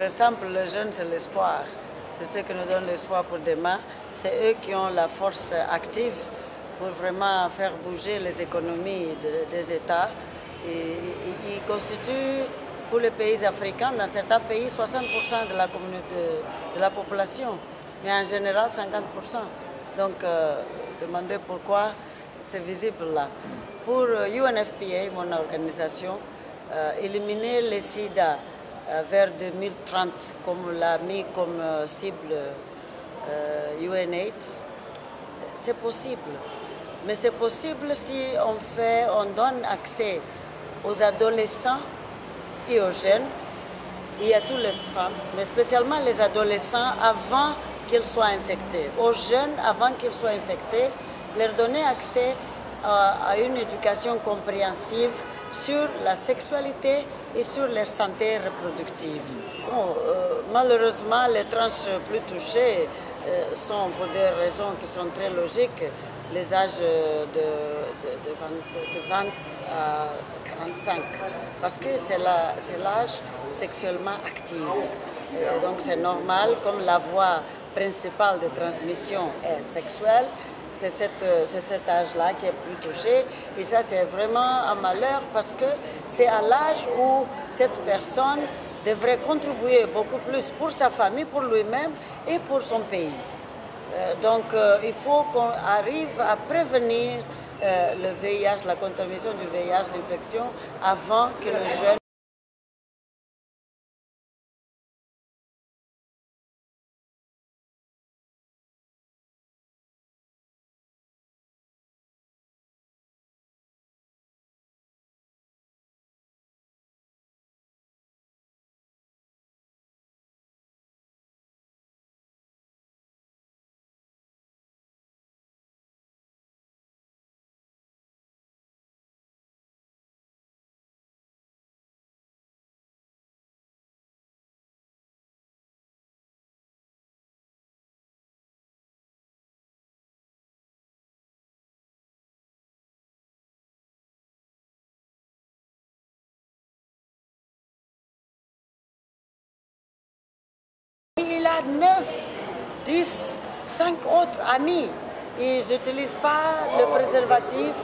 Par exemple, les jeunes, c'est l'espoir. C'est ce qui nous donne l'espoir pour demain. C'est eux qui ont la force active pour vraiment faire bouger les économies des États. Ils constituent, pour les pays africains, dans certains pays, 60% de la communauté, de la population, mais en général 50%. Donc, demandez pourquoi c'est visible là. Pour UNFPA, mon organisation, éliminer les sida vers 2030, comme l'a mis comme cible UNAIDS, c'est possible. Mais c'est possible si on donne accès aux adolescents et aux jeunes, et à toutes les femmes, mais spécialement les adolescents avant qu'ils soient infectés. Aux jeunes, avant qu'ils soient infectés, leur donner accès à une éducation compréhensive sur la sexualité et sur leur santé reproductive. Bon, malheureusement, les tranches plus touchées sont, pour des raisons qui sont très logiques, les âges de 20 à 45, parce que c'est l'âge sexuellement actif. Et donc c'est normal, comme la voie principale de transmission est sexuelle, c'est cet âge-là qui est plus touché. Et ça, c'est vraiment un malheur parce que c'est à l'âge où cette personne devrait contribuer beaucoup plus pour sa famille, pour lui-même et pour son pays. Donc, il faut qu'on arrive à prévenir le VIH, la contamination du VIH, l'infection, avant que le jeune il a 9, 10, 5 autres amis. Ils n'utilisent pas le préservatif,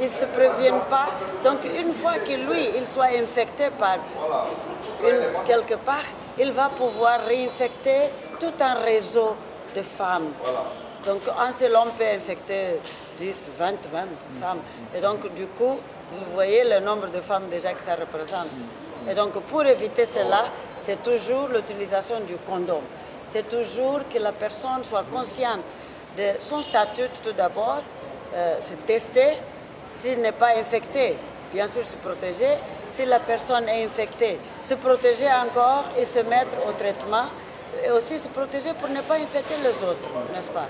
ils ne se préviennent pas. Donc une fois que lui, il soit infecté par quelque part, il va pouvoir réinfecter tout un réseau de femmes. Donc un seul homme peut infecter 10, 20 même femmes. Et donc du coup, vous voyez le nombre de femmes déjà que ça représente. Et donc pour éviter cela, c'est toujours l'utilisation du condom. C'est toujours que la personne soit consciente de son statut tout d'abord, se tester, s'il n'est pas infecté, bien sûr se protéger. Si la personne est infectée, se protéger encore et se mettre au traitement. Et aussi se protéger pour ne pas infecter les autres, n'est-ce pas?